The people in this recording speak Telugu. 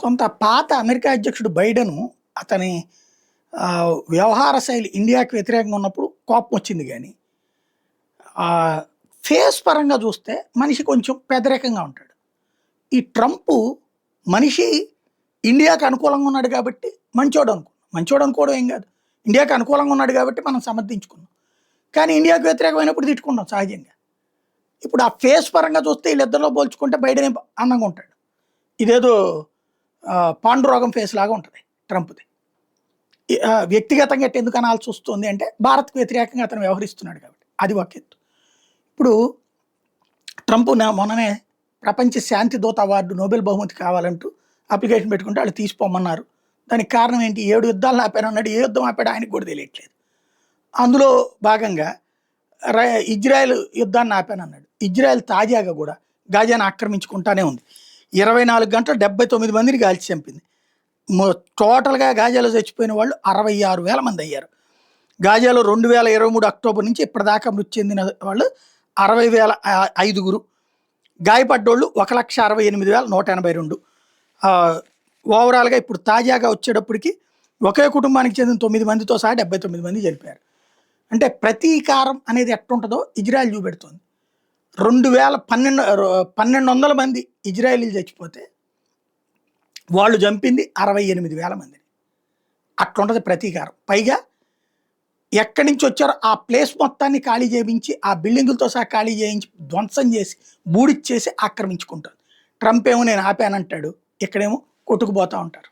కొంత పాత అమెరికా అధ్యక్షుడు బైడెను అతని వ్యవహార శైలి ఇండియాకి వ్యతిరేకంగా ఉన్నప్పుడు కోపం వచ్చింది కానీ ఫేస్ పరంగా చూస్తే మనిషి కొంచెం పెదరికంగా ఉంటాడు. ఈ ట్రంప్ మనిషి ఇండియాకి అనుకూలంగా ఉన్నాడు కాబట్టి మంచోడు అనుకోవడం ఏం కాదు. ఇండియాకి అనుకూలంగా ఉన్నాడు కాబట్టి మనం సమర్థించుకున్నాం. కానీ ఇండియాకి వ్యతిరేకమైనప్పుడు తిట్టుకుంటాం సహజంగా. ఇప్పుడు ఆ ఫేస్ పరంగా చూస్తే వీళ్ళిద్దరిలో పోల్చుకుంటే బైడెన్ అందంగా ఉంటాడు. ఇదేదో పాండురోగం ఫేస్ లాగా ఉంటుంది ట్రంప్ది. వ్యక్తిగతంగా ఎందుకు అనాల్సి వస్తుంది అంటే భారత్కు వ్యతిరేకంగా అతను వ్యవహరిస్తున్నాడు కాబట్టి అది ఒక ఎత్తు. ఇప్పుడు ట్రంప్ మొన్ననే ప్రపంచ శాంతి దూత అవార్డు నోబెల్ బహుమతి కావాలంటూ అప్లికేషన్ పెట్టుకుంటే వాళ్ళు తీసిపోమన్నారు. దానికి కారణం ఏంటి? 7 యుద్ధాలను ఆపాడు అన్నాడు. ఏ యుద్ధం ఆపాడు ఆయనకు కూడా తెలియట్లేదు. అందులో భాగంగా ఇజ్రాయెల్ యుద్ధాన్ని ఆపానన్నాడు. ఇజ్రాయెల్ తాజాగా కూడా గాజాను ఆక్రమించుకుంటానే ఉంది. 24 గంటలు 79 మందిని కాల్చి చంపింది. టోటల్గా గాజాలో చచ్చిపోయిన వాళ్ళు 66,000 మంది అయ్యారు. గాజాలో 2023 అక్టోబర్ నుంచి ఇప్పటిదాకా మృతి చెందిన వాళ్ళు 60,005. గాయపడ్డోళ్ళు 1,68,182. ఓవరాల్గా ఇప్పుడు తాజాగా వచ్చేటప్పటికి ఒకే కుటుంబానికి చెందిన 9 మందితో సహా 79 మంది చనిపోయారు. అంటే ప్రతీకారం అనేది ఎట్టుంటుందో ఇజ్రాయెల్ చూపెడుతుంది. 1,200 మంది ఇజ్రాయేలీలు చచ్చిపోతే వాళ్ళు చంపింది 68,000 మందిని. అట్లుంటుంది ప్రతీకారం. పైగా ఎక్కడి నుంచి వచ్చారో ఆ ప్లేస్ మొత్తాన్ని ఖాళీ చేయించి ఆ బిల్డింగులతో సహా ఖాళీ చేయించి ధ్వంసం చేసి బూడిచ్చేసి ఆక్రమించుకుంటారు. ట్రంప్ ఏమో నేను ఆపానంటాడు, ఇక్కడేమో కొట్టుకుపోతూ ఉంటారు.